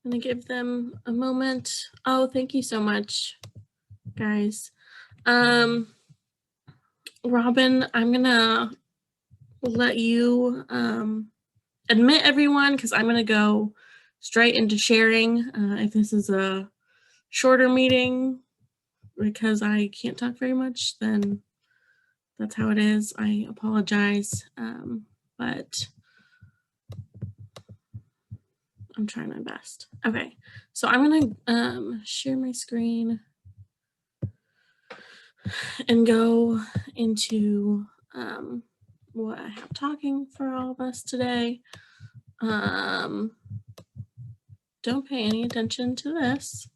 I'm gonna give them a moment. Oh, thank you so much, guys. Robin, I'm gonna let you admit everyone because I'm gonna go straight into sharing. If this is a shorter meeting because I can't talk very much, then that's how it is. I apologize, but I'm trying my best. Okay, so I'm gonna share my screen and go into what I have talking for all of us today. Don't pay any attention to this.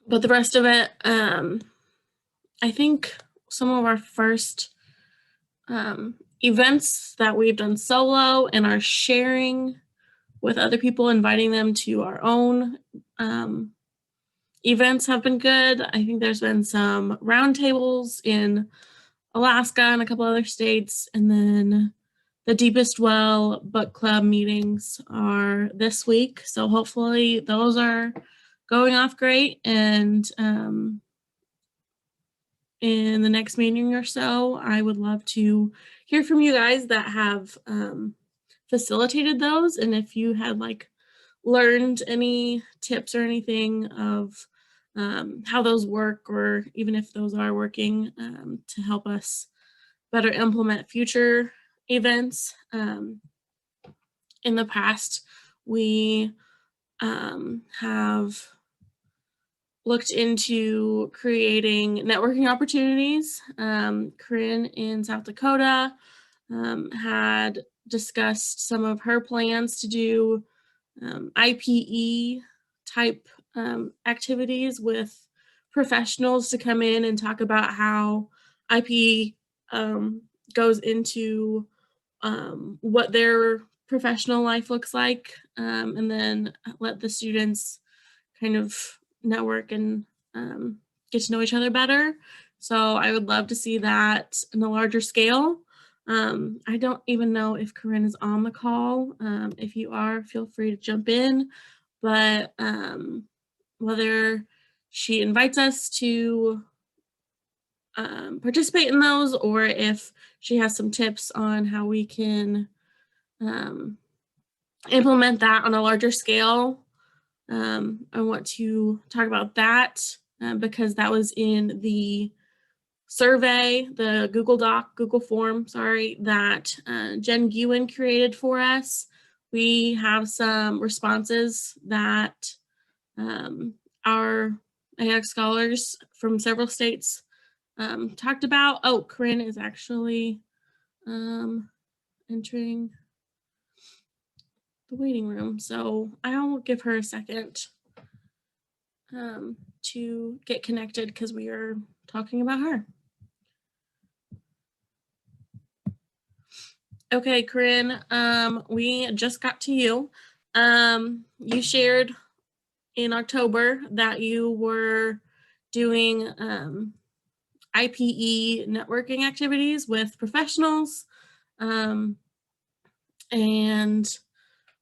But the rest of it, I think some of our first events that we've done solo and are sharing with other people, inviting them to our own events have been good. I think there's been some roundtables in Alaska and a couple other states, and then the Deepest Well book club meetings are this week. So hopefully those are going off great. And in the next meeting or so, I would love to hear from you guys that have facilitated those. And if you had learned any tips or anything of how those work, or even if those are working, to help us better implement future events. In the past, we have looked into creating networking opportunities. Corinne in South Dakota had discussed some of her plans to do IPE type activities with professionals to come in and talk about how IPE goes into what their professional life looks like, and then let the students kind of network and get to know each other better. So I would love to see that in a larger scale. I don't even know if Corinne is on the call. If you are, feel free to jump in. But whether she invites us to participate in those, or if she has some tips on how we can implement that on a larger scale, I want to talk about that because that was in the survey, the Google form, that Jen Gewen created for us. We have some responses that our AHEC scholars from several states talked about. Oh, Corinne is actually entering the waiting room, so I'll give her a second to get connected because we are talking about her. Okay, Corinne, we just got to you. You shared in October that you were doing IPE networking activities with professionals, and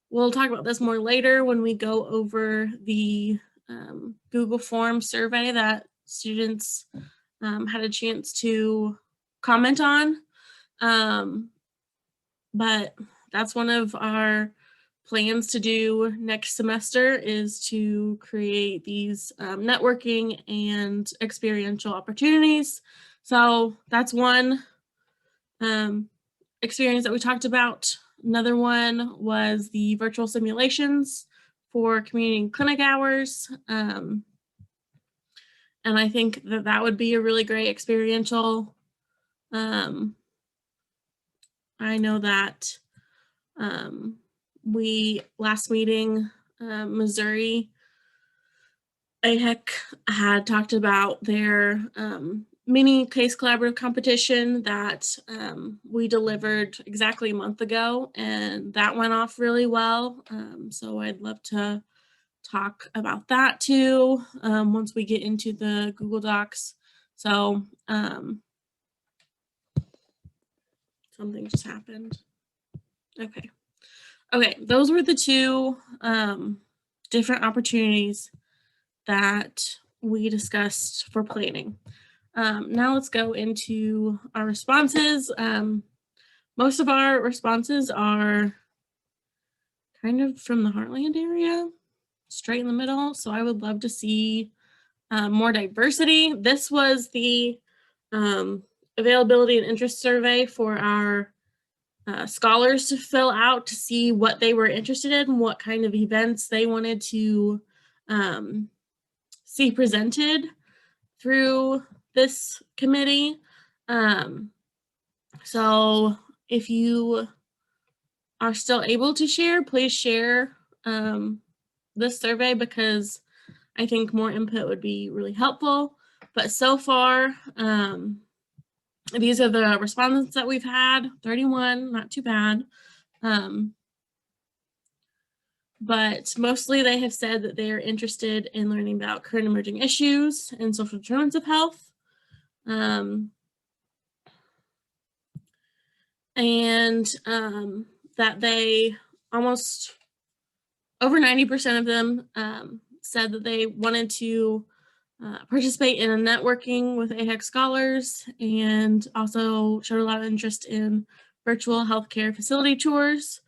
we'll talk about this more later when we go over the Google form survey that students had a chance to comment on. But that's one of our plans to do next semester, is to create these networking and experiential opportunities. So that's one experience that we talked about. Another one was the virtual simulations for community and clinic hours. And I think that would be a really great experiential. I know that we last meeting, Missouri AHEC had talked about their mini case collaborative competition that we delivered exactly a month ago, and that went off really well. So I'd love to talk about that too once we get into the Google Docs. So something just happened. Okay. Okay, those were the two different opportunities that we discussed for planning. Now let's go into our responses. Most of our responses are kind of from the Heartland area, straight in the middle. So I would love to see more diversity. This was the availability and interest survey for our scholars to fill out to see what they were interested in, what kind of events they wanted to see presented through this committee. So if you are still able to share, please share this survey, because I think more input would be really helpful. But so far, these are the respondents that we've had, 31, not too bad. But mostly they have said that they are interested in learning about current emerging issues and social determinants of health. And that they almost over 90% of them said that they wanted to participate in a networking with AHEC scholars, and also showed a lot of interest in virtual healthcare facility tours.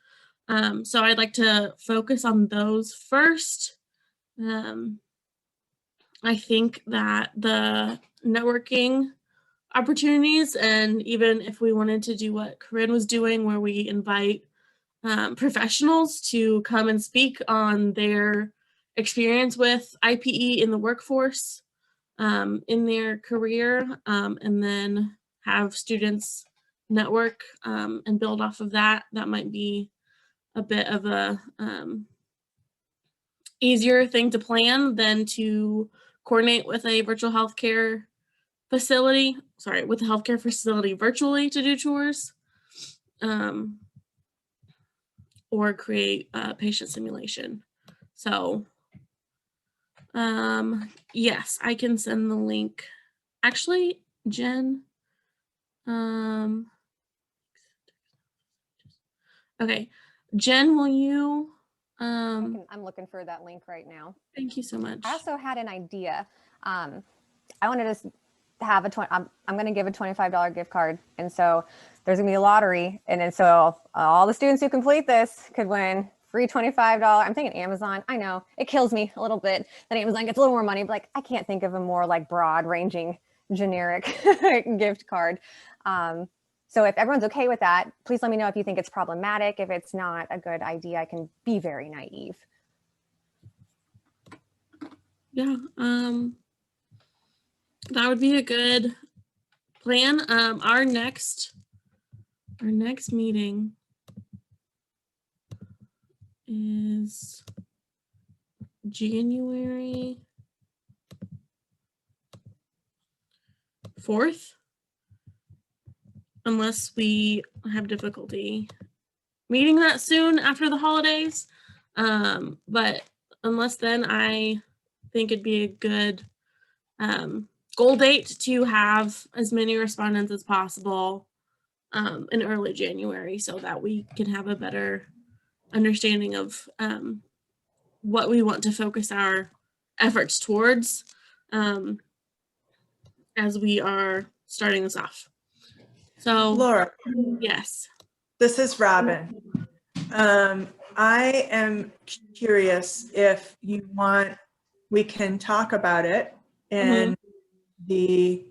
So I'd like to focus on those first. I think that the networking opportunities, and even if we wanted to do what Corinne was doing, where we invite professionals to come and speak on their experience with IPE in the workforce, in their career, and then have students network and build off of that. That might be a bit of a easier thing to plan than to coordinate with a virtual healthcare facility, with a healthcare facility virtually to do tours, or create a patient simulation. So yes, I can send the link. Actually, Jen, okay, Jen, will you? I'm looking for that link right now. Thank you so much. I also had an idea. I wanted to have I'm going to give a $25 gift card. And so there's gonna be a lottery. And then so all the students who complete this could win free $25. I'm thinking Amazon. I know it kills me a little bit that Amazon gets a little more money, but like, I can't think of a more like broad ranging generic gift card. So if everyone's okay with that, please let me know if you think it's problematic. If it's not a good idea, I can be very naive. Yeah, that would be a good plan. Our next meeting is January 4th, unless we have difficulty meeting that soon after the holidays. But unless then, I think it'd be a good goal date to have as many respondents as possible in early January, so that we can have a better understanding of what we want to focus our efforts towards as we are starting this off. So Laura, yes, this is Robin. I am curious if you want, we can talk about it in the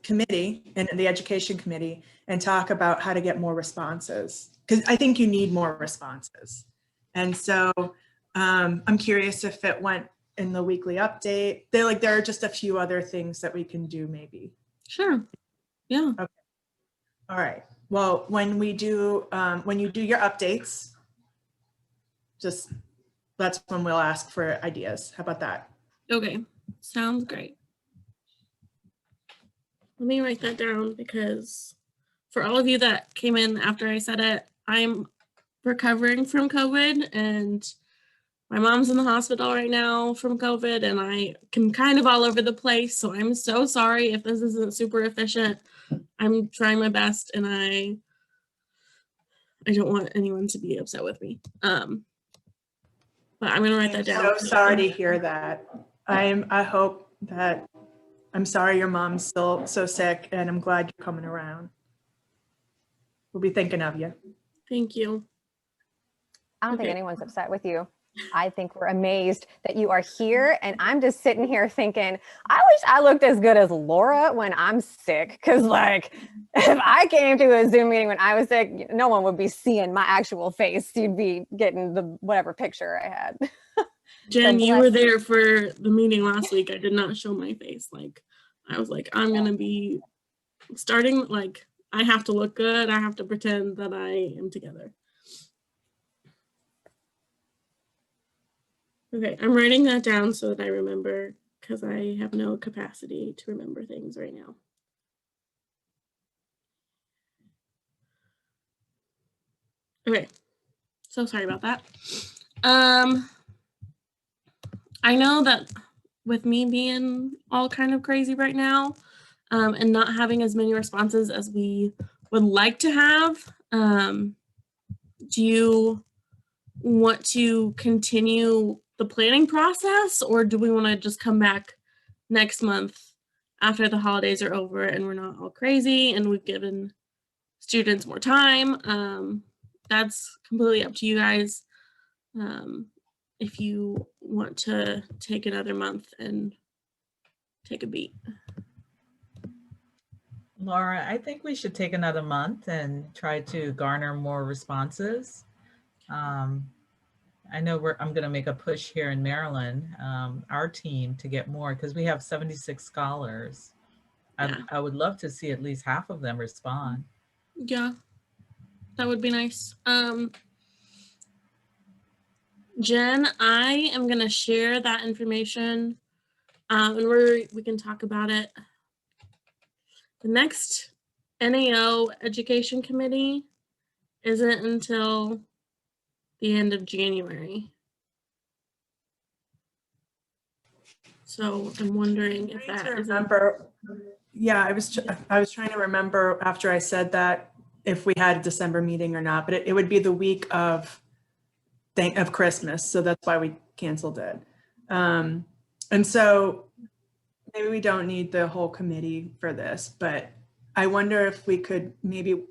committee, in the education committee, and talk about how to get more responses, because I think you need more responses. And so I'm curious if it went in the weekly update. There are just a few other things that we can do maybe. Sure. Yeah. Okay. All right. Well, when you do your updates, that's when we'll ask for ideas. How about that? Okay. Sounds great. Let me write that down, because for all of you that came in after I said it, I'm recovering from COVID, and my mom's in the hospital right now from COVID, and I am kind of all over the place. So I'm so sorry if this isn't super efficient. I'm trying my best, and I I don't want anyone to be upset with me. But I'm gonna write that down. I'm so sorry to hear that. I hope that, I'm sorry your mom's still so sick, and I'm glad you're coming around. We'll be thinking of you. Thank you. I don't think Okay. anyone's upset with you. I think we're amazed that you are here. And I'm just sitting here thinking, I wish I looked as good as Laura when I'm sick. Cause like, if I came to a Zoom meeting when I was sick, no one would be seeing my actual face. You'd be getting the whatever picture I had. Jen, So you were bless- there for the meeting last week. I did not show my face. Like, I was like, I'm gonna be starting, like, I have to look good. I have to pretend that I am together. Okay, I'm writing that down so that I remember, because I have no capacity to remember things right now. Okay, so sorry about that. I know that with me being all kind of crazy right now, and not having as many responses as we would like to have, do you want to continue the planning process, or do we want to just come back next month after the holidays are over and we're not all crazy and we've given students more time? That's completely up to you guys. If you want to take another month and take a beat. Laura, I think we should take another month and try to garner more responses. I know I'm going to make a push here in Maryland, our team, to get more, because we have 76 scholars. Yeah. I would love to see at least half of them respond. Yeah, that would be nice. Jen, I am going to share that information, and we can talk about it. The next NAO Education Committee isn't until the end of January. So I'm wondering if that is. Yeah, I was trying to remember after I said that if we had a December meeting or not, but it would be the week of Christmas, so that's why we canceled it. And so maybe we don't need the whole committee for this, but I wonder if we could maybe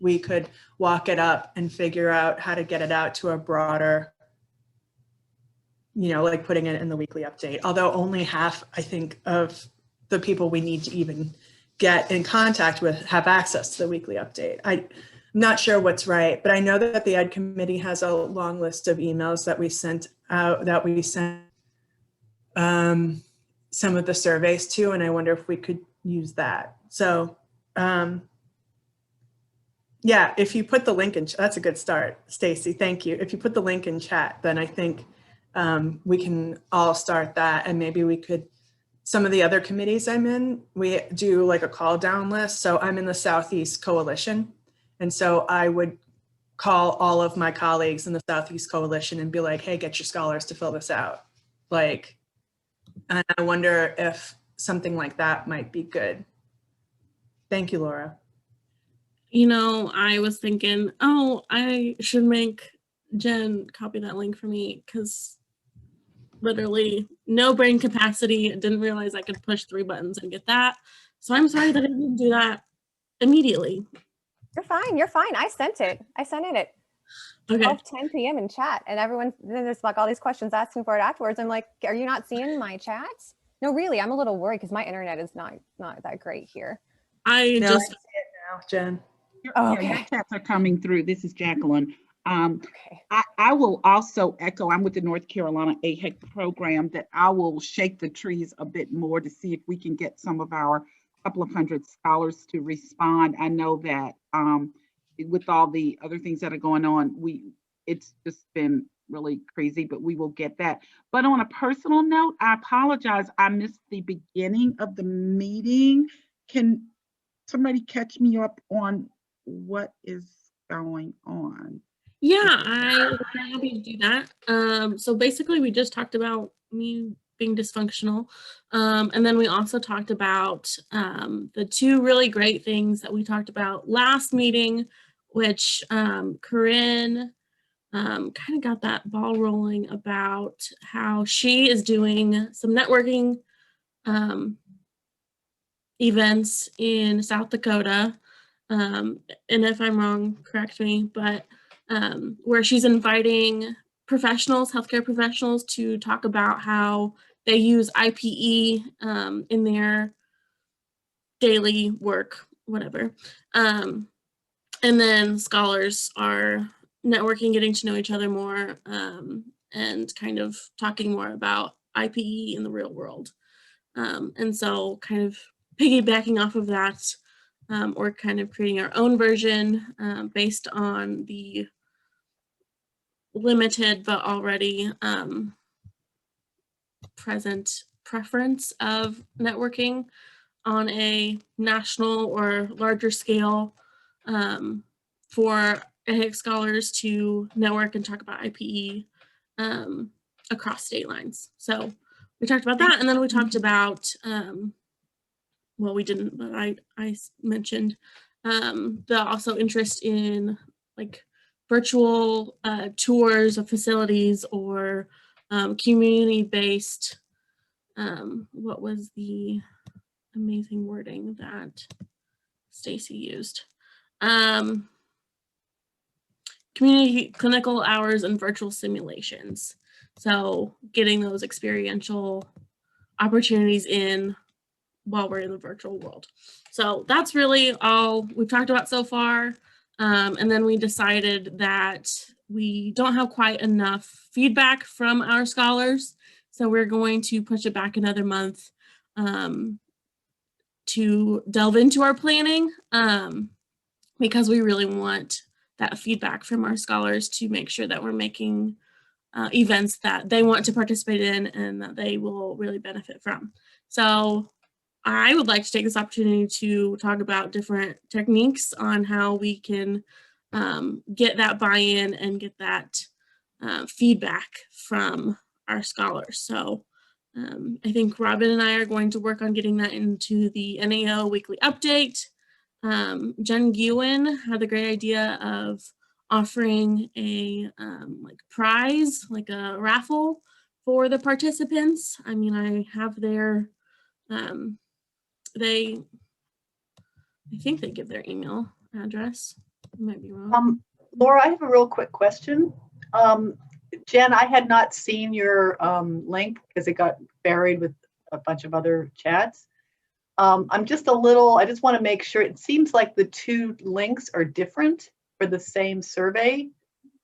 we could walk it up and figure out how to get it out to a broader, like putting it in the weekly update, although only half, I think, of the people we need to even get in contact with have access to the weekly update. I'm not sure what's right, but I know that the Ed Committee has a long list of emails that we sent out, that we sent some of the surveys to, and I wonder if we could use that. So yeah, if you put the link in, that's a good start, Stacy, thank you. If you put the link in chat, then I think we can all start that, and maybe we could, some of the other committees I'm in, we do like a call down list. So I'm in the Southeast Coalition. And so I would call all of my colleagues in the Southeast Coalition and be like, hey, get your scholars to fill this out. Like, and I wonder if something like that might be good. Thank you, Laura. I was thinking, oh, I should make Jen copy that link for me, because literally no brain capacity. Didn't realize I could push 3 buttons and get that. So I'm sorry that I didn't do that immediately. You're fine. You're fine. I sent it at Okay. 12:10 p.m. in chat, and everyone, there's like all these questions asking for it afterwards. I'm like, are you not seeing my chats? No, really, I'm a little worried because my internet is not that great here. I No, just I see it now, Jen. Oh, Yeah, okay. your chats are coming through. This is Jacqueline. Okay. I will also echo, I'm with the North Carolina AHEC program, that I will shake the trees a bit more to see if we can get some of our couple of hundred scholars to respond. I know that with all the other things that are going on, it's just been really crazy, but we will get that. But on a personal note, I apologize. I missed the beginning of the meeting. Can somebody catch me up on what is going on? Yeah, I would be happy to do that. So basically we just talked about me being dysfunctional. And then we also talked about the 2 really great things that we talked about last meeting, which Corinne kind of got that ball rolling about how she is doing some networking events in South Dakota. And if I'm wrong, correct me, but where she's inviting professionals, healthcare professionals, to talk about how they use IPE in their daily work, whatever. And then scholars are networking, getting to know each other more, and kind of talking more about IPE in the real world. And so kind of piggybacking off of that, or kind of creating our own version based on the limited but already present preference of networking on a national or larger scale for AHEC scholars to network and talk about IPE across state lines. So we talked about that, and then we talked about, well, we didn't, but I mentioned the also interest in like virtual tours of facilities or community-based, what was the amazing wording that Stacy used? Community clinical hours and virtual simulations. So getting those experiential opportunities in while we're in the virtual world. So that's really all we've talked about so far. And then we decided that we don't have quite enough feedback from our scholars. So we're going to push it back another month to delve into our planning because we really want that feedback from our scholars to make sure that we're making events that they want to participate in and that they will really benefit from. So I would like to take this opportunity to talk about different techniques on how we can get that buy-in and get that feedback from our scholars. So I think Robin and I are going to work on getting that into the NAO weekly update. Jen Gewin had the great idea of offering a like prize, like a raffle for the participants. I mean, I have their I think they give their email address. I might be wrong. Laura, I have a real quick question. Jen, I had not seen your link because it got buried with a bunch of other chats. I just want to make sure, it seems like the two links are different for the same survey.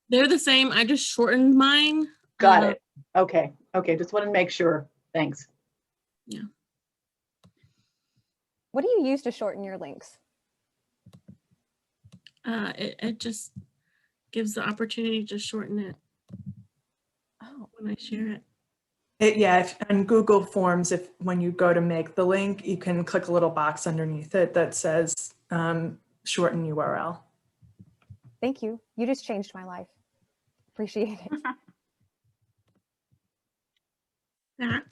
They're the same. I just shortened mine. Got it. Okay. Just want to make sure. Thanks. Yeah. What do you use to shorten your links? It just gives the opportunity to shorten it when I share it. Yeah, on Google Forms, when you go to make the link, you can click a little box underneath it that says shorten URL. Thank you. You just changed my life. Appreciate it. That.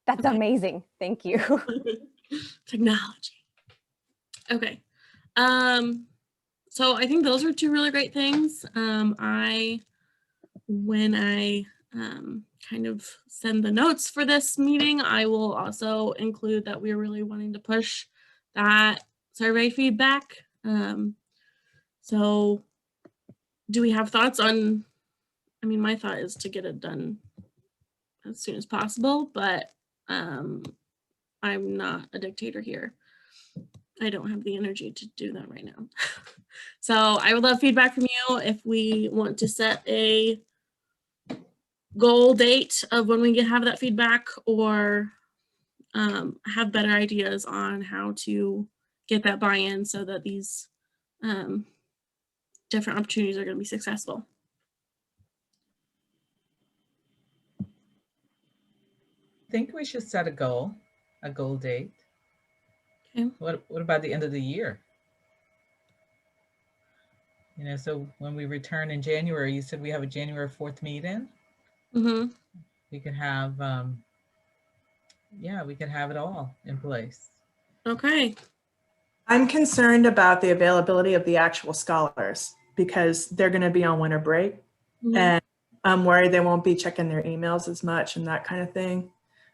That's amazing. Thank you. Technology. Okay. So I think those are two really great things. When I kind of send the notes for this meeting, I will also include that we're really wanting to push that survey feedback. So do we have thoughts on, I mean, my thought is to get it done as soon as possible, but I'm not a dictator here. I don't have the energy to do that right now. So I would love feedback from you if we want to set a goal date of when we have that feedback, or have better ideas on how to get that buy-in so that these different opportunities are going to be successful. I think we should set a goal date. Okay. What about the end of the year? You know, so when we return in January, you said we have a January 4th meeting. Mm-hmm. We could have, yeah, we could have it all in place. Okay. I'm concerned about the availability of the actual scholars because they're going to be on winter break, Mhm. and I'm worried they won't be checking their emails as much and that kind of thing.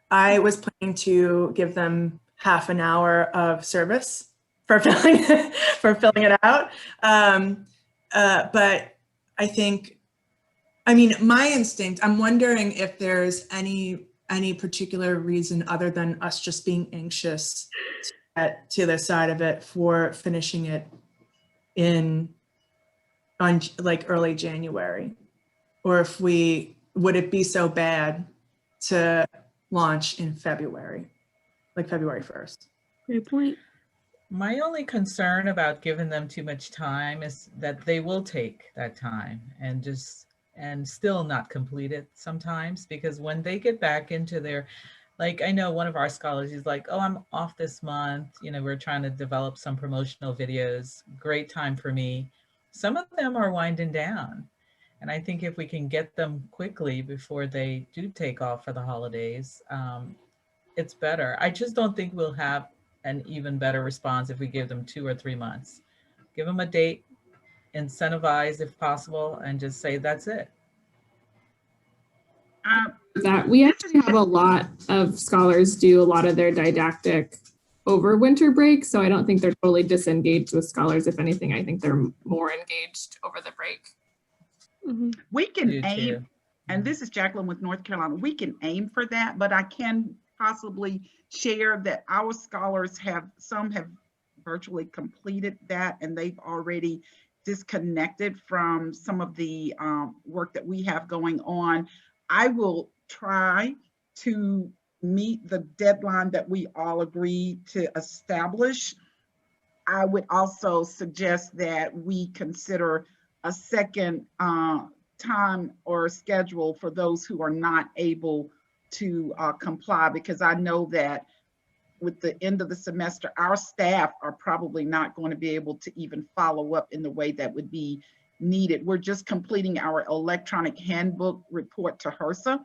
I was planning to give them half an hour of service for filling it out. But I think, I mean, my instinct, I'm wondering if there's any particular reason other than us just being anxious to get to the side of it for finishing it on like early January, or if would it be so bad to launch in February, like February 1st? Great point. My only concern about giving them too much time is that they will take that time and still not complete it sometimes, because when they get back into their, like, I know one of our scholars, he's like, oh, I'm off this month. We're trying to develop some promotional videos. Great time for me. Some of them are winding down. And I think if we can get them quickly before they do take off for the holidays, it's better. I just don't think we'll have an even better response if we give them 2 or 3 months. Give them a date, incentivize if possible, and just say that's it. That we actually have a lot of scholars do a lot of their didactic over winter break, so I don't think they're totally disengaged with scholars. If anything, I think they're more engaged over the break. Mhm. We can Do aim, too. and this is Jacqueline with North Carolina. We can aim for that, but I can possibly share that our scholars some have virtually completed that, and they've already disconnected from some of the work that we have going on. I will try to meet the deadline that we all agreed to establish. I would also suggest that we consider a second time or schedule for those who are not able to comply, because I know that with the end of the semester, our staff are probably not going to be able to even follow up in the way that would be needed. We're just completing our electronic handbook report to HRSA,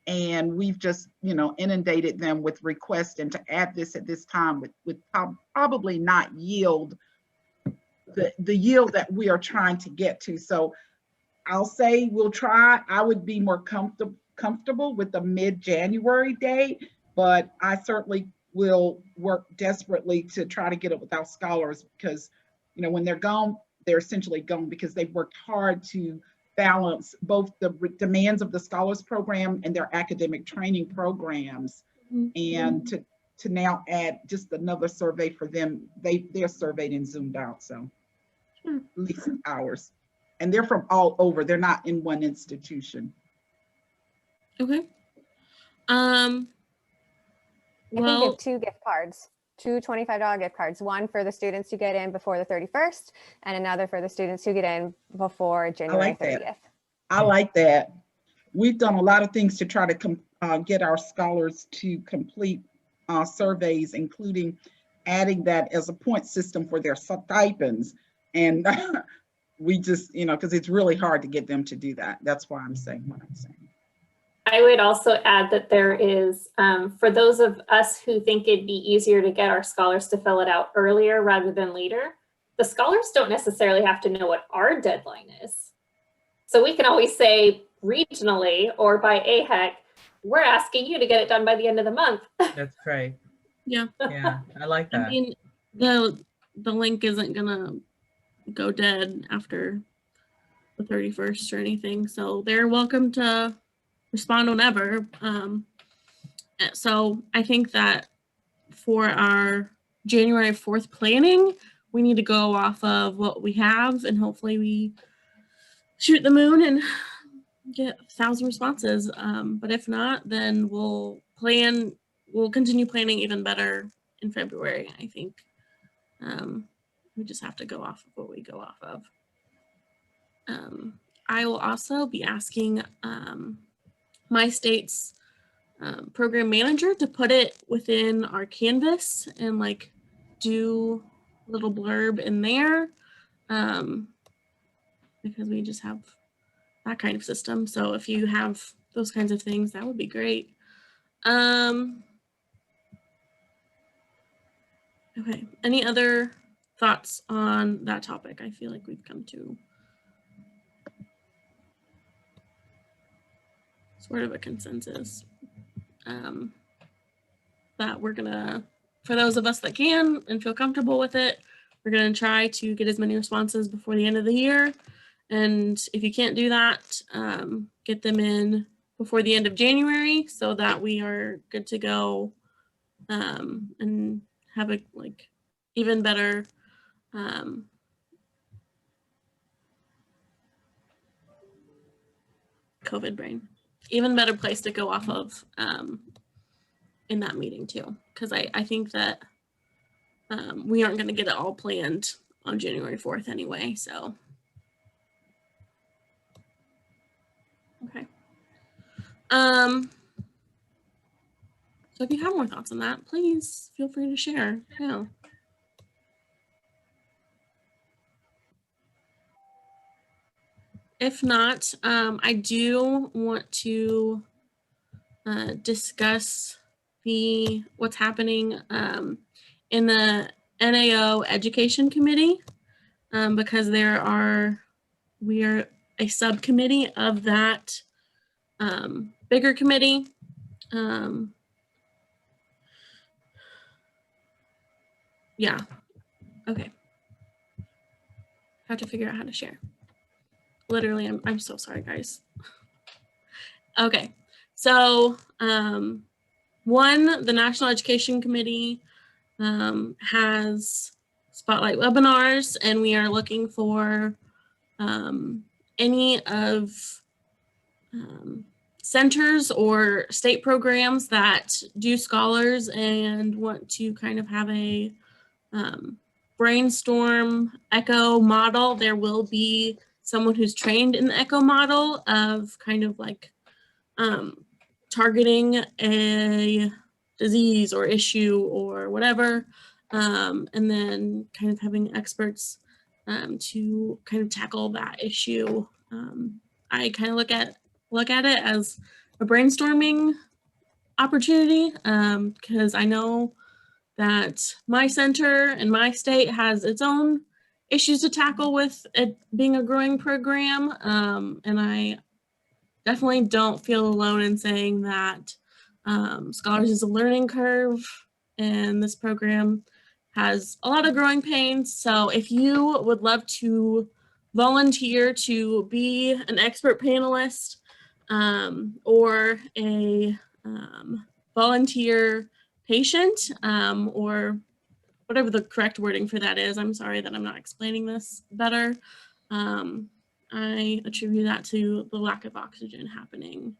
and we've just inundated them with requests, and to add this at this time would probably not yield the yield that we are trying to get to. So I'll say we'll try. I would be more comfortable with the mid-January date, but I certainly will work desperately to try to get it without scholars, because when they're gone, they're essentially gone, because they've worked hard to balance both the demands of the scholars program and their academic training programs. And to now add just another survey for them, they're surveyed and zoomed out, so at least hours. And they're from all over. They're not in one institution. Okay. I can Well, give 2 gift cards, 2 $25 gift cards, one for the students who get in before the 31st and another for the students who get in before January 30th. I like that. We've done a lot of things to try to get our scholars to complete surveys, including adding that as a point system for their stipends. And we just, because it's really hard to get them to do that. That's why I'm saying what I'm saying. I would also add that there is, for those of us who think it'd be easier to get our scholars to fill it out earlier rather than later, the scholars don't necessarily have to know what our deadline is. So we can always say regionally or by AHEC, we're asking you to get it done by the end of the month. That's right. yeah. Yeah, I like that. I mean, the link isn't gonna go dead after the 31st or anything, so they're welcome to respond whenever. So I think that for our January 4th planning, we need to go off of what we have, and hopefully we shoot the moon and get 1,000 responses. But if not, then we'll continue planning even better in February, I think. We just have to go off of what we go off of. I will also be asking my state's program manager to put it within our Canvas and like do a little blurb in there, because we just have that kind of system. So if you have those kinds of things, that would be great. Okay, any other thoughts on that topic? I feel like we've come to sort of a consensus that we're gonna, for those of us that can and feel comfortable with it, we're gonna try to get as many responses before the end of the year. And if you can't do that, get them in before the end of January so that we are good to go and have a even better COVID brain, even better place to go off of in that meeting too, because I think that we aren't going to get it all planned on January 4th anyway. So, okay. So if you have more thoughts on that, please feel free to share. Yeah. If not, I do want to discuss what's happening in the NAO Education Committee because we are a subcommittee of that bigger committee. Yeah, okay. Have to figure out how to share. Literally, I'm so sorry, guys. Okay, so the National Education Committee has spotlight webinars, and we are looking for any of centers or state programs that do scholars and want to kind of have a brainstorm ECHO model. There will be someone who's trained in the ECHO model of kind of like targeting a disease or issue or whatever, and then kind of having experts to kind of tackle that issue. I kind of look at it as a brainstorming opportunity because I know that my center and my state has its own issues to tackle with it being a growing program, and I definitely don't feel alone in saying that Scholars is a learning curve, and this program has a lot of growing pains. So if you would love to volunteer to be an expert panelist or a volunteer patient or whatever the correct wording for that is, I'm sorry that I'm not explaining this better. I attribute that to the lack of oxygen happening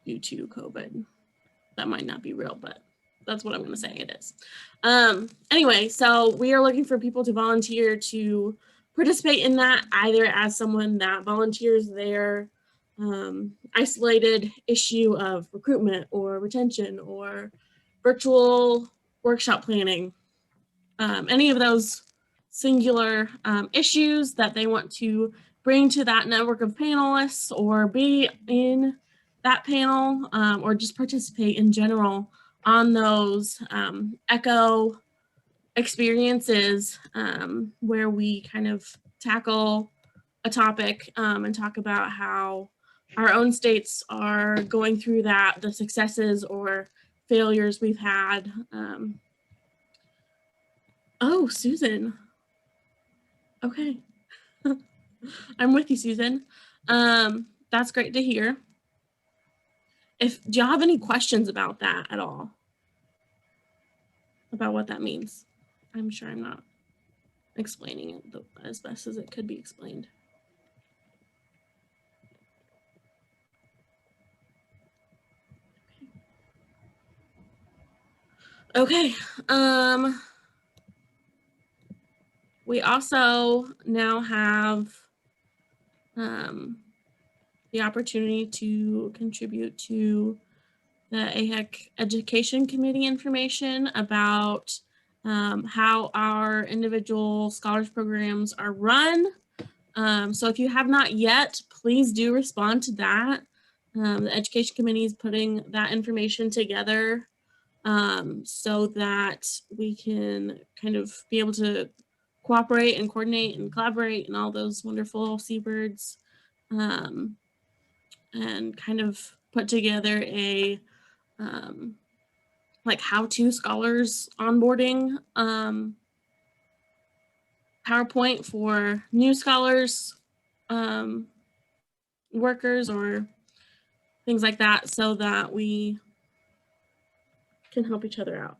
due to COVID. That might not be real, but that's what I'm going to say it is. Anyway, so we are looking for people to volunteer to participate in that, either as someone that volunteers their isolated issue of recruitment or retention or virtual workshop planning, any of those singular issues that they want to bring to that network of panelists or be in that panel or just participate in general on those ECHO experiences where we kind of tackle a topic and talk about how our own states are going through that, the successes or failures we've had. Oh, Susan. Okay. I'm with you, Susan. That's great to hear. Do you have any questions about that at all? About what that means? I'm sure I'm not explaining it as best as it could be explained. Okay. We also now have the opportunity to contribute to the AHEC Education Committee information about how our individual scholars programs are run. So if you have not yet, please do respond to that. The Education Committee is putting that information together so that we can kind of be able to cooperate and coordinate and collaborate and all those wonderful seabirds, and kind of put together a like how-to scholars onboarding PowerPoint for new scholars, workers, or things like that, so that we can help each other out.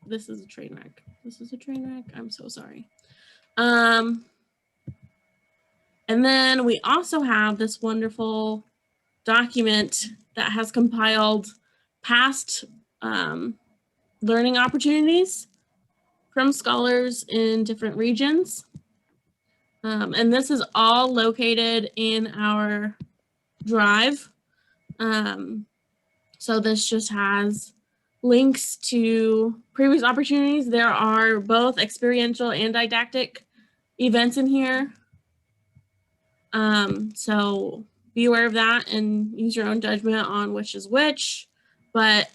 This is a train wreck. This is a train wreck. I'm so sorry. And then we also have this wonderful document that has compiled past learning opportunities from scholars in different regions. And this is all located in our drive. So this just has links to previous opportunities. There are both experiential and didactic events in here. So be aware of that and use your own judgment on which is which. But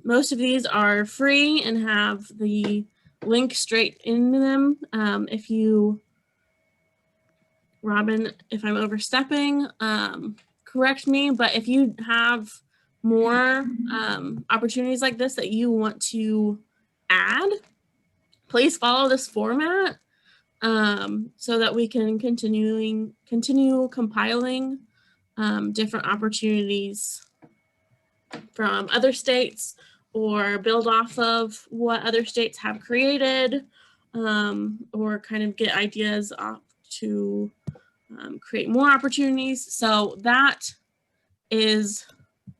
most of these are free and have the link straight into them. If you, Robin, if I'm overstepping, correct me, but if you have more opportunities like this that you want to add, please follow this format so that we can continue compiling different opportunities from other states, or build off of what other states have created, or kind of get ideas to create more opportunities. So that is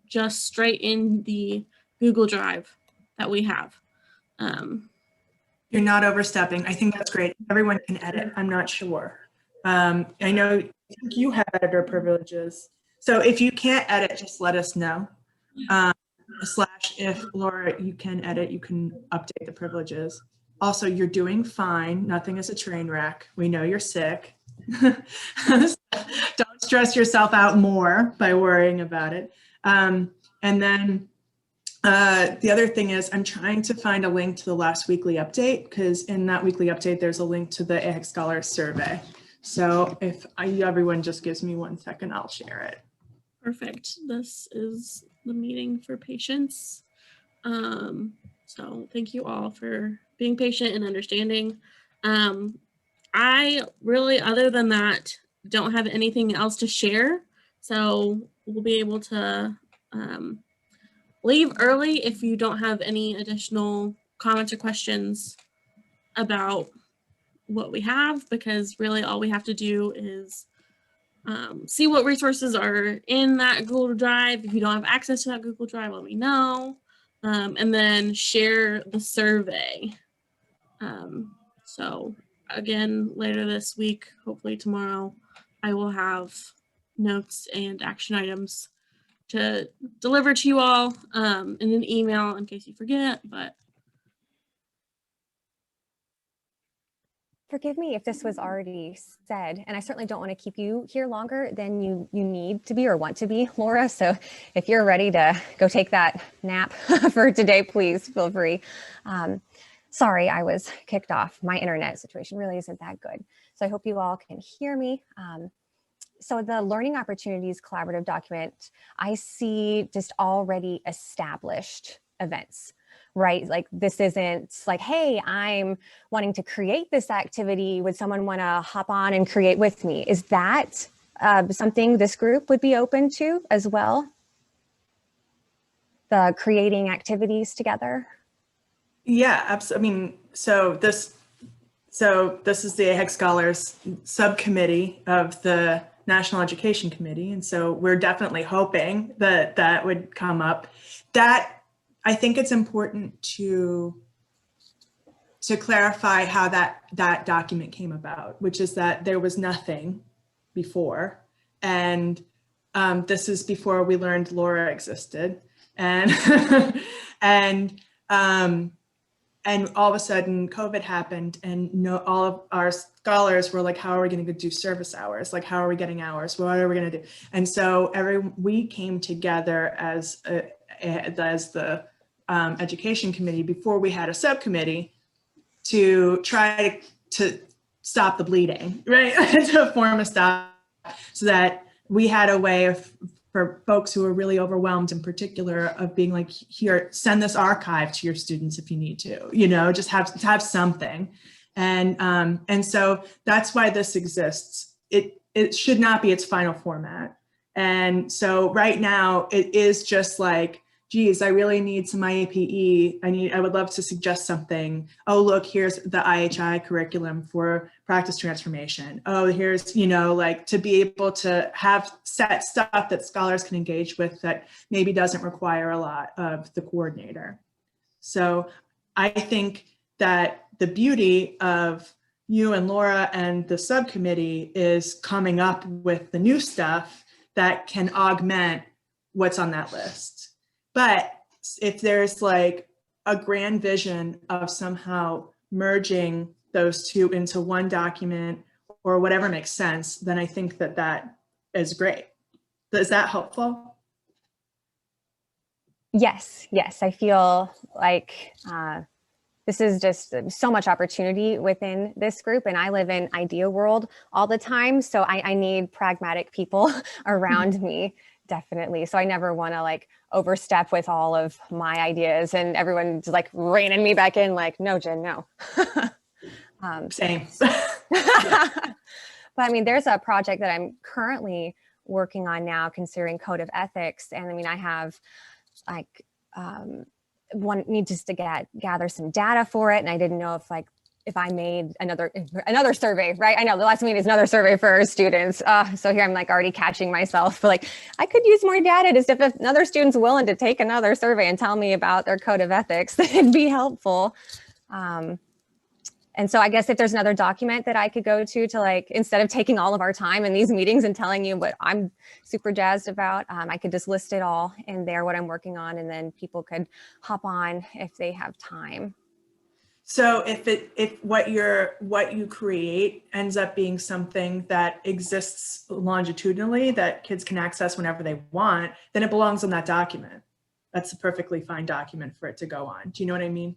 just straight in the Google Drive that we have. You're not overstepping. I think that's great. Everyone can edit. I'm not sure. I know you have editor privileges. So if you can't edit, just let us know. / if Laura, you can edit, you can update the privileges. Also, you're doing fine. Nothing is a train wreck. We know you're sick. Don't stress yourself out more by worrying about it. And then the other thing is I'm trying to find a link to the last weekly update, because in that weekly update, there's a link to the AHEC Scholar Survey. So if everyone just gives me 1 second, I'll share it. Perfect. This is the meeting for patience. So thank you all for being patient and understanding. I really, other than that, don't have anything else to share. So we'll be able to leave early if you don't have any additional comments or questions about what we have, because really all we have to do is see what resources are in that Google Drive. If you don't have access to that Google Drive, let me know. And then share the survey. So again, later this week, hopefully tomorrow, I will have notes and action items to deliver to you all in an email in case you forget, but. Forgive me if this was already said, and I certainly don't want to keep you here longer than you need to be or want to be, Laura. So if you're ready to go take that nap for today, please feel free. Sorry, I was kicked off. My internet situation really isn't that good. So I hope you all can hear me. So the Learning Opportunities Collaborative document, I see just already established events, right? Like this isn't like, hey, I'm wanting to create this activity. Would someone want to hop on and create with me? Is that something this group would be open to as well? The creating activities together? Yeah, absolutely. I mean, so this is the AHEC Scholars subcommittee of the National Education Committee. And so we're definitely hoping that that would come up. That I think it's important to clarify how that document came about, which is that there was nothing before. And this is before we learned Laura existed. And, and all of a sudden COVID happened, and all of our scholars were like, how are we going to do service hours? Like, how are we getting hours? What are we going to do? And so we came together as the education committee before we had a subcommittee to try to to stop the bleeding, right? To form a stop, so that we had a way of, for folks who are really overwhelmed in particular, of being like, here, send this archive to your students if you need to, you know, just have something. And so that's why this exists. It should not be its final format. And so right now it is just like, geez, I really need some IAPE. I would love to suggest something. Oh, look, here's the IHI curriculum for practice transformation. Oh, here's, you know, like, to be able to have set stuff that scholars can engage with that maybe doesn't require a lot of the coordinator. So I think that the beauty of you and Laura and the subcommittee is coming up with the new stuff that can augment what's on that list. But if there's like a grand vision of somehow merging those two into one document or whatever makes sense, then I think that that is great. Is that helpful? Yes, yes. I feel like this is just so much opportunity within this group, and I live in idea world all the time. So I need pragmatic people around me, definitely. So I never want to like overstep with all of my ideas and everyone's like reining me back in like, no, Jen, no. Same. But I mean, there's a project that I'm currently working on now considering code of ethics. And I mean, I have like, one need just to gather some data for it. And I didn't know if I made another survey, right? I know the last meeting is another survey for our students. So here I'm like already catching myself, but like I could use more data to see if another student's willing to take another survey and tell me about their code of ethics, it'd be helpful. And so I guess if there's another document that I could go to like, instead of taking all of our time in these meetings and telling you what I'm super jazzed about, I could just list it all in there, what I'm working on, and then people could hop on if they have time. So if what you create ends up being something that exists longitudinally that kids can access whenever they want, then it belongs on that document. That's a perfectly fine document for it to go on. Do you know what I mean?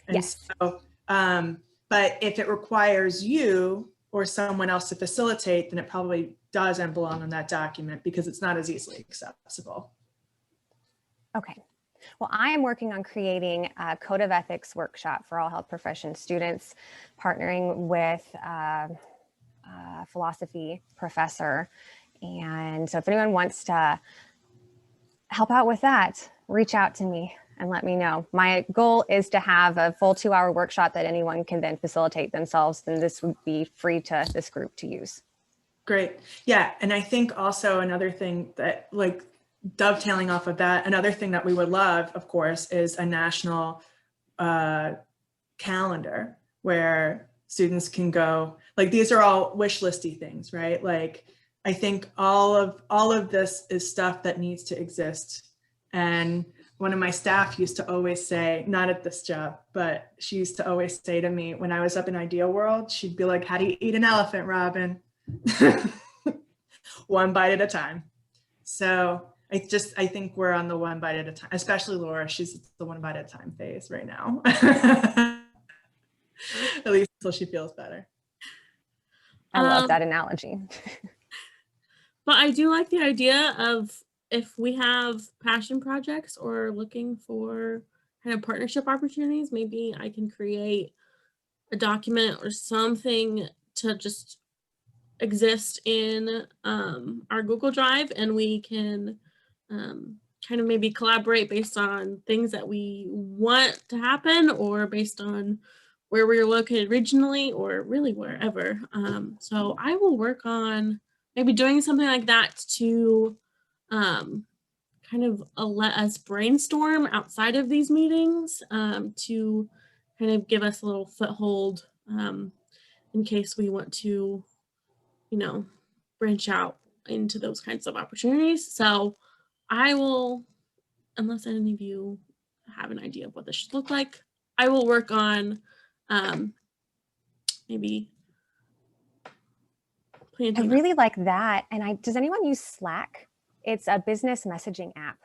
And yes. So, but if it requires you or someone else to facilitate, then it probably doesn't belong on that document because it's not as easily accessible. Okay. Well, I am working on creating a code of ethics workshop for all health profession students, partnering with a philosophy professor. And so if anyone wants to help out with that, reach out to me and let me know. My goal is to have a full 2-hour workshop that anyone can then facilitate themselves. And this would be free to this group to use. Great. Yeah. And I think also another thing that like dovetailing off of that, another thing that we would love, of course, is a national calendar where students can go, like these are all wish listy things, right? Like I think all of this is stuff that needs to exist. And one of my staff used to always say, not at this job, but she used to always say to me when I was up in Idea World, she'd be like, how do you eat an elephant, Robin? One bite at a time. So I think we're on the one bite at a time, especially Laura, she's the one bite at a time phase right now. At least until she feels better. I love that analogy. But I do like the idea of if we have passion projects or looking for kind of partnership opportunities, maybe I can create a document or something to just exist in our Google Drive, and we can kind of maybe collaborate based on things that we want to happen or based on where we're located regionally or really wherever. So I will work on maybe doing something like that to kind of let us brainstorm outside of these meetings to kind of give us a little foothold in case we want to, you know, branch out into those kinds of opportunities. So I will, unless any of you have an idea of what this should look like, I will work on maybe I really like that. And does anyone use Slack? It's a business messaging app.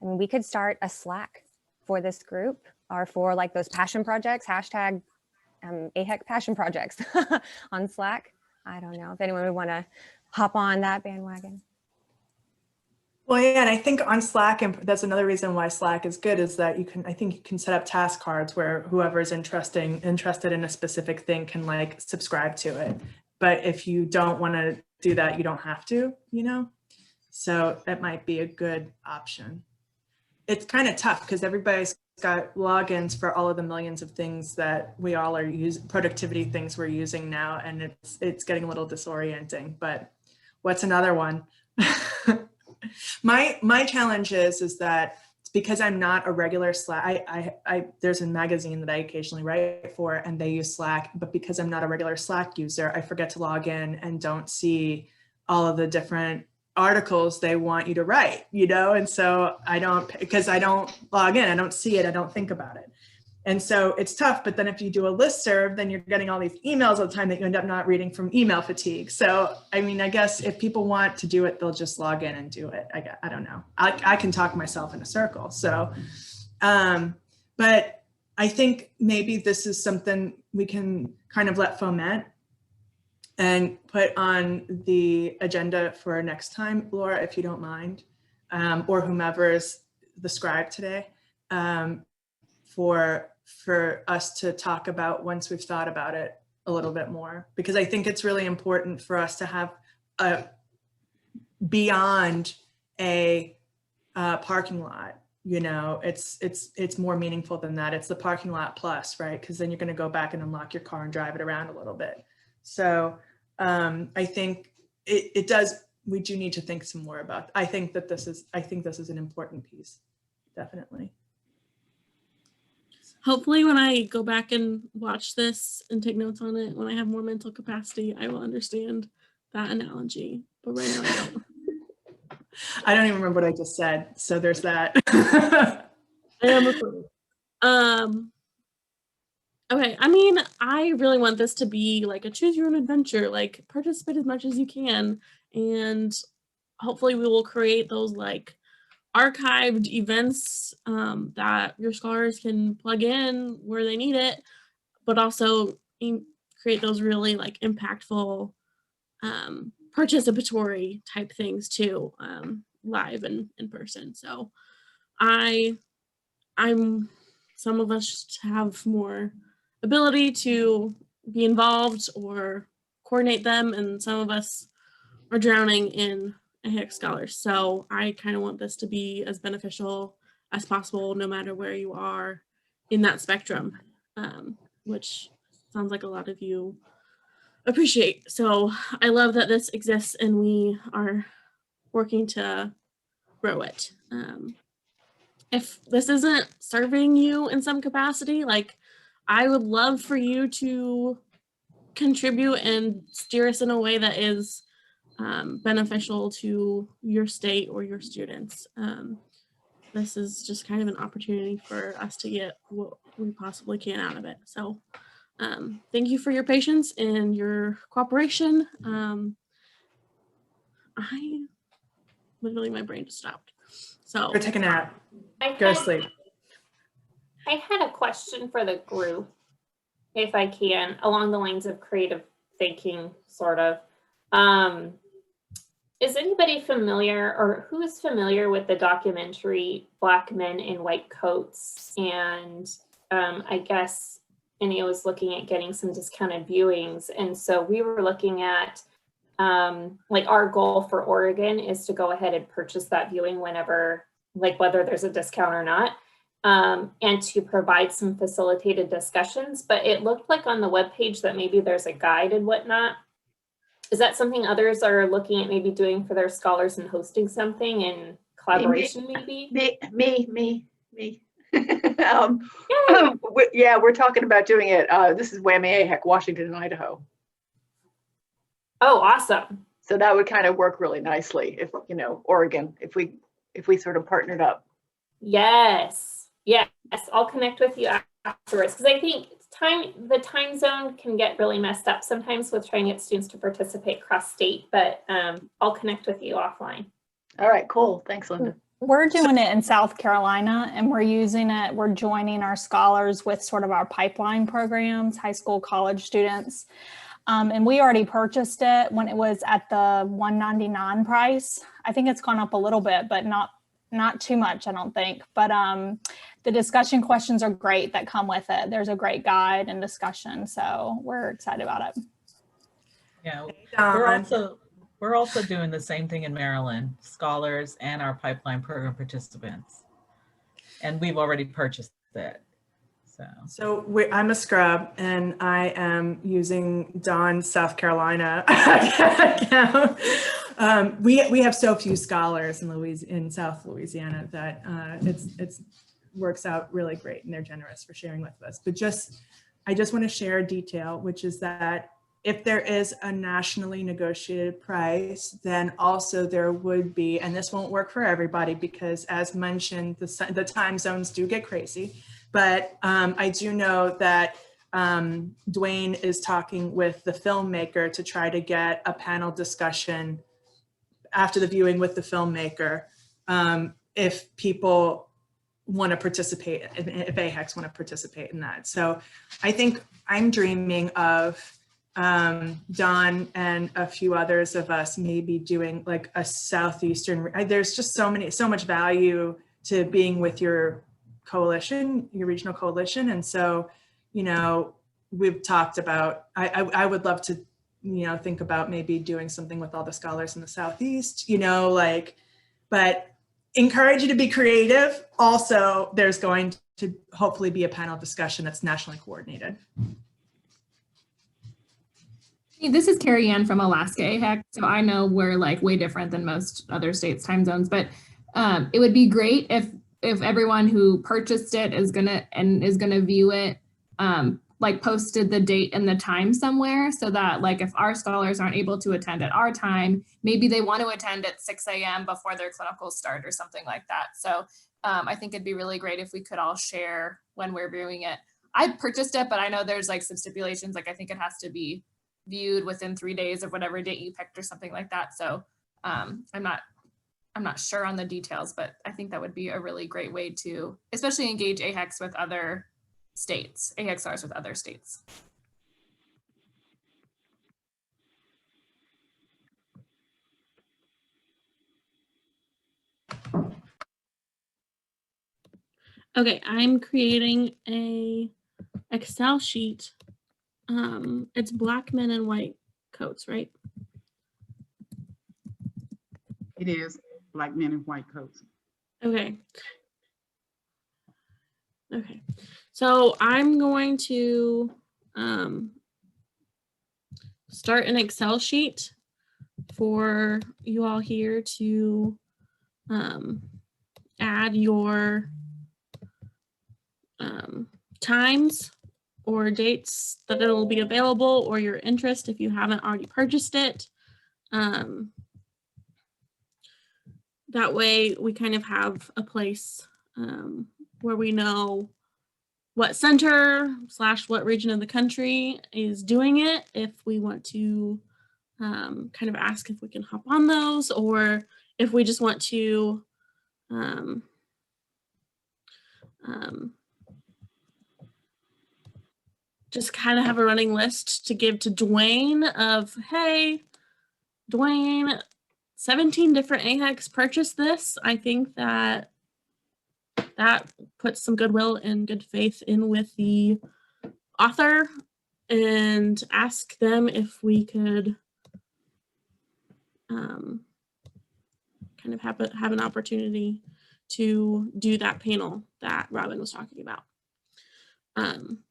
I mean, we could start a Slack for this group or for like those passion projects, hashtag AHEC passion projects on Slack. I don't know if anyone would want to hop on that bandwagon. Well, yeah, and I think on Slack, and that's another reason why Slack is good, is that I think you can set up task cards where whoever is interested in a specific thing can like subscribe to it. But if you don't want to do that, you don't have to, you know? So that might be a good option. It's kind of tough because everybody's got logins for all of the millions of things that we all are using, productivity things we're using now, and it's getting a little disorienting. But what's another one? My challenge is that it's because I'm not a regular Slack. There's a magazine that I occasionally write for, and they use Slack. But because I'm not a regular Slack user, I forget to log in and don't see all of the different articles they want you to write, you know? And so because I don't log in, I don't see it, I don't think about it. And so it's tough, but then if you do a listserv, then you're getting all these emails all the time that you end up not reading from email fatigue. So, I mean, I guess if people want to do it, they'll just log in and do it. I don't know. I can talk myself in a circle. So, but I think maybe this is something we can kind of let foment and put on the agenda for next time, Laura, if you don't mind, or whomever is the scribe today, for us to talk about once we've thought about it a little bit more, because I think it's really important for us to have a beyond a parking lot. You know, it's more meaningful than that. It's the parking lot plus, right? Because then you're going to go back and unlock your car and drive it around a little bit. So I think it does. We do need to think some more about. I think this is an important piece, definitely. Hopefully when I go back and watch this and take notes on it, when I have more mental capacity, I will understand that analogy. But right now I don't. I don't even remember what I just said. So there's that. I am recording. Okay, I mean, I really want this to be like a choose your own adventure, like participate as much as you can. And hopefully we will create those like archived events that your scholars can plug in where they need it, but also create those really like impactful participatory type things too, live and in person. So I'm some of us have more ability to be involved or coordinate them, and some of us are drowning in AHEC scholars. So I kind of want this to be as beneficial as possible, no matter where you are in that spectrum, which sounds like a lot of you appreciate. So I love that this exists and we are working to grow it. If this isn't serving you in some capacity, like I would love for you to contribute and steer us in a way that is beneficial to your state or your students. This is just kind of an opportunity for us to get what we possibly can out of it. So thank you for your patience and your cooperation. Literally my brain just stopped. So Go take a nap. Go to sleep. I had a question for the group, if I can, along the lines of creative thinking, sort of. Is anybody familiar, or who is familiar with the documentary Black Men in White Coats? And I guess India was looking at getting some discounted viewings. And so we were looking at, like our goal for Oregon is to go ahead and purchase that viewing whenever, like whether there's a discount or not, and to provide some facilitated discussions. But it looked like on the webpage that maybe there's a guide and whatnot. Is that something others are looking at maybe doing for their scholars and hosting something in collaboration maybe? Me. Yeah, we're talking about doing it. This is WWAMI AHEC, Washington and Idaho. Oh, awesome. So that would kind of work really nicely if, you know, Oregon, if we sort of partnered up. Yes. I'll connect with you afterwards, because I think the time zone can get really messed up sometimes with trying to get students to participate cross state, but I'll connect with you offline. All right, cool. Thanks, Linda. We're doing it in South Carolina, and we're using it. We're joining our scholars with sort of our pipeline programs, high school, college students. And we already purchased it when it was at the $199 price. I think it's gone up a little bit, but not too much, I don't think. But the discussion questions are great that come with it. There's a great guide and discussion, so we're excited about it. Yeah, Dawn. we're also doing the same thing in Maryland, scholars and our pipeline program participants. And we've already purchased it. So I'm a scrub, and I am using Dawn's South Carolina account. We have so few scholars in South Louisiana that it's works out really great, and they're generous for sharing with us. But I just want to share a detail, which is that if there is a nationally negotiated price, then also there would be, and this won't work for everybody because, as mentioned, the time zones do get crazy. But I do know that Dwayne is talking with the filmmaker to try to get a panel discussion after the viewing with the filmmaker if people want to participate, if AHECs want to participate in that. So I think I'm dreaming of Don and a few others of us maybe doing like a Southeastern, there's just so much value to being with your coalition, your regional coalition. And so, you know, we've talked about, I would love to, you know, think about maybe doing something with all the scholars in the Southeast, you know, like, but encourage you to be creative. Also, there's going to hopefully be a panel discussion that's nationally coordinated. This is Carrie Ann from Alaska AHEC. So I know we're like way different than most other states' time zones, but it would be great if everyone who purchased it is gonna view it, like posted the date and the time somewhere, so that like if our scholars aren't able to attend at our time, maybe they want to attend at 6 a.m. before their clinicals start or something like that. So I think it'd be really great if we could all share when we're viewing it. I purchased it, but I know there's like some stipulations, like I think it has to be viewed within 3 days of whatever date you picked or something like that. So I'm not sure on the details, but I think that would be a really great way to especially engage AHECs with other states, AHECs with other states. Okay, I'm creating a Excel sheet. It's black men in white coats, right? It is black men in white coats. Okay. Okay, so I'm going to start an Excel sheet for you all here to add your times or dates that it will be available or your interest if you haven't already purchased it. That way we kind of have a place where we know what center / what region of the country is doing it, if we want to kind of ask if we can hop on those, or if we just want to just kind of have a running list to give to Dwayne of, hey, Dwayne, 17 different AHECs purchased this. I think that puts some goodwill and good faith in with the author, and ask them if we could kind of have an opportunity to do that panel that Robin was talking about.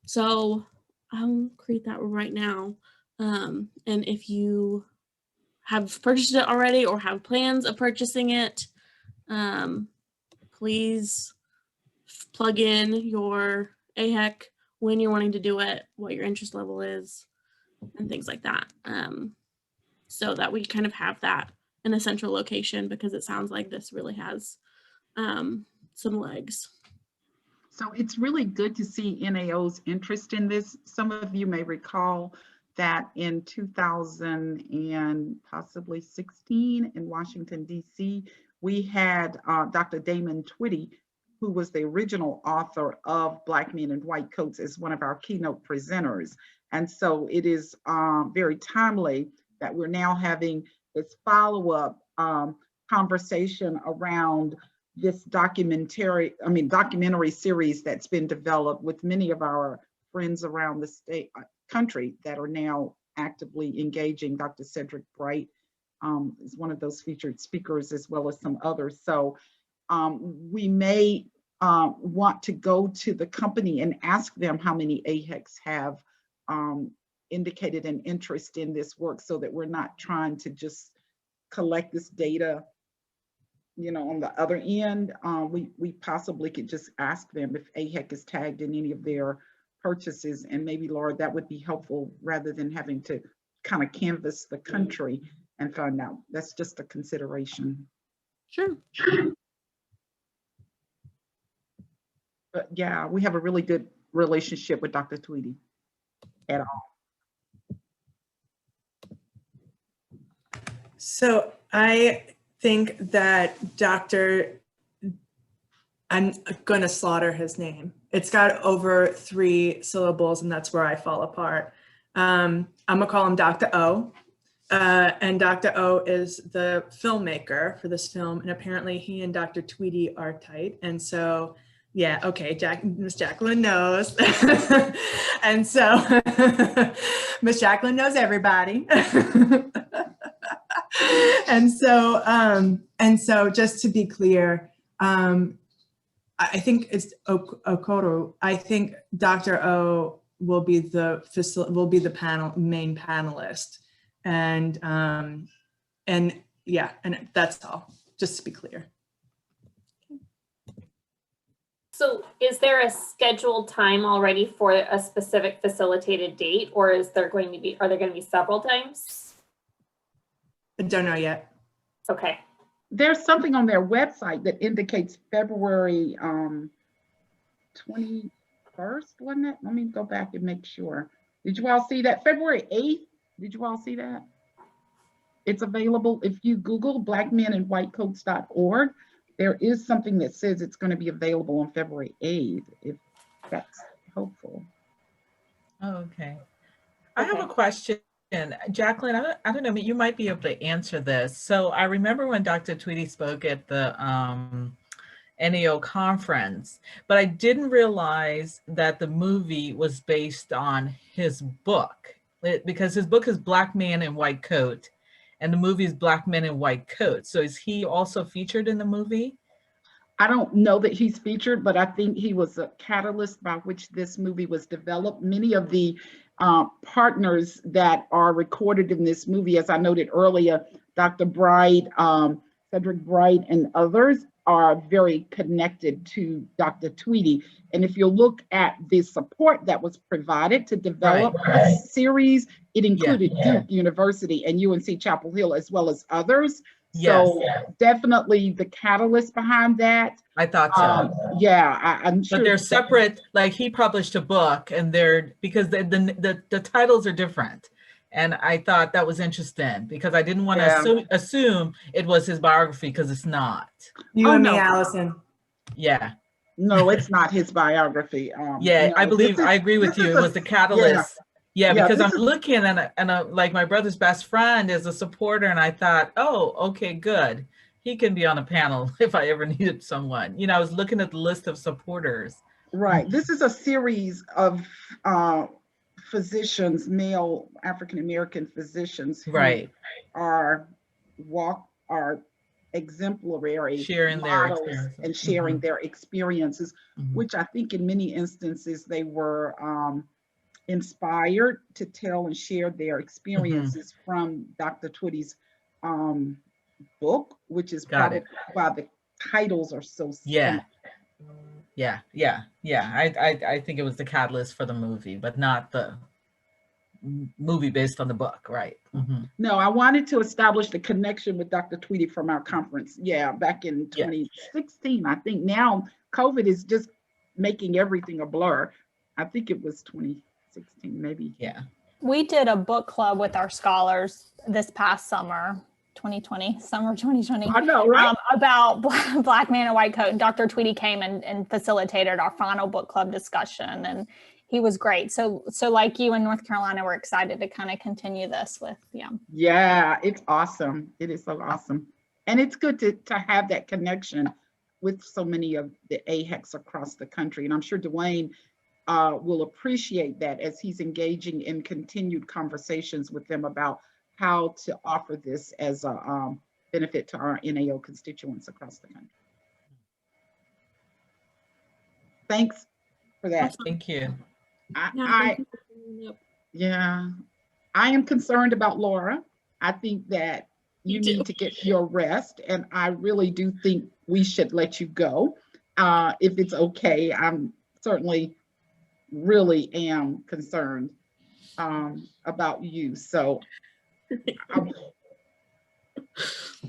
So I'll create that right now. And if you have purchased it already or have plans of purchasing it, please plug in your AHEC, when you're wanting to do it, what your interest level is, and things like that. So that we kind of have that in a central location, because it sounds like this really has some legs. So it's really good to see NAO's interest in this. Some of you may recall that in 2000 and possibly 16 in Washington, D.C., we had Dr. Damon Twitty, who was the original author of Black Men in White Coats, as one of our keynote presenters. And so it is very timely that we're now having this follow-up conversation around this documentary series that's been developed with many of our friends around the country that are now actively engaging. Dr. Cedric Bright is one of those featured speakers, as well as some others. So we may want to go to the company and ask them how many AHECs have indicated an interest in this work, so that we're not trying to just collect this data, you know, on the other end. We possibly could just ask them if AHEC is tagged in any of their purchases, and maybe, Laura, that would be helpful rather than having to kind of canvass the country and find out. That's just a consideration. Sure. But yeah, we have a really good relationship with Dr. Tweedy at all. So I think that I'm going to slaughter his name. It's got over 3 syllables, and that's where I fall apart. I'm going to call him Dr. O. And Dr. O is the filmmaker for this film. And apparently he and Dr. Tweedy are tight. And so, yeah, okay, Miss Jacqueline knows. And so Miss Jacqueline knows everybody. And so just to be clear, I think it's Okoro. I think Dr. O will be the main panelist, and yeah, and that's all. Just to be clear. So is there a scheduled time already for a specific facilitated date, or are there going to be several times? I don't know yet. Okay. There's something on their website that indicates February 21st, wasn't it? Let me go back and make sure. Did you all see that? February 8th, did you all see that? It's available. If you Google blackmeninwhitecoats.org, there is something that says it's going to be available on February 8th, if that's hopeful. Oh, okay. I have a question. Jacqueline, I don't know, you might be able to answer this. So I remember when Dr. Tweedy spoke at the NEO conference, but I didn't realize that the movie was based on his book, because his book is Black Man in White Coat, and the movie is Black Men in White Coat. So is he also featured in the movie? I don't know that he's featured, but I think he was a catalyst by which this movie was developed. Many of the partners that are recorded in this movie, as I noted earlier, Dr. Bright, Cedric Bright, and others are very connected to Dr. Tweedy. And if you look at the support that was provided to develop this series, it included Duke University and UNC Chapel Hill, as well as others. So definitely the catalyst behind that. I thought so. Yeah, I'm sure. But they're separate. Like, he published a book, and because the titles are different. And I thought that was interesting, because I didn't want to assume it was his biography, because it's not. You and me, Allison. Yeah. No, it's not his biography. Yeah, no, I agree with you. It was the catalyst. Yeah, because I'm looking, and like, my brother's best friend is a supporter, and I thought, oh, okay, good. He can be on a panel if I ever needed someone. You know, I was looking at the list of supporters. Right. This is a series of physicians, male African-American physicians, who are exemplary, sharing their experiences and sharing their experiences, which I think in many instances they were inspired to tell and share their experiences from Dr. Tweedy's book, which is probably why the titles are so similar. I think it was the catalyst for the movie, but not the movie based on the book, right? No, I wanted to establish the connection with Dr. Tweedy from our conference, back in 2016. I think now COVID is just making everything a blur. I think it was 2016, maybe. We did a book club with our scholars this past summer. 2020, summer 2020. I know, right? About Black Man in White Coat. And Dr. Tweedy came and facilitated our final book club discussion, and he was great. So like you in North Carolina, we're excited to kind of continue this with, yeah. Yeah, it's awesome. It is so awesome. And it's good to have that connection with so many of the AHECs across the country. And I'm sure Dwayne will appreciate that as he's engaging in continued conversations with them about how to offer this as a benefit to our NAO constituents across the country. Thanks for that. Thank you. Yeah, I am concerned about Laura. I think that you need to get your rest, and I really do think we should let you go. If it's okay, I'm certainly really am concerned about you. So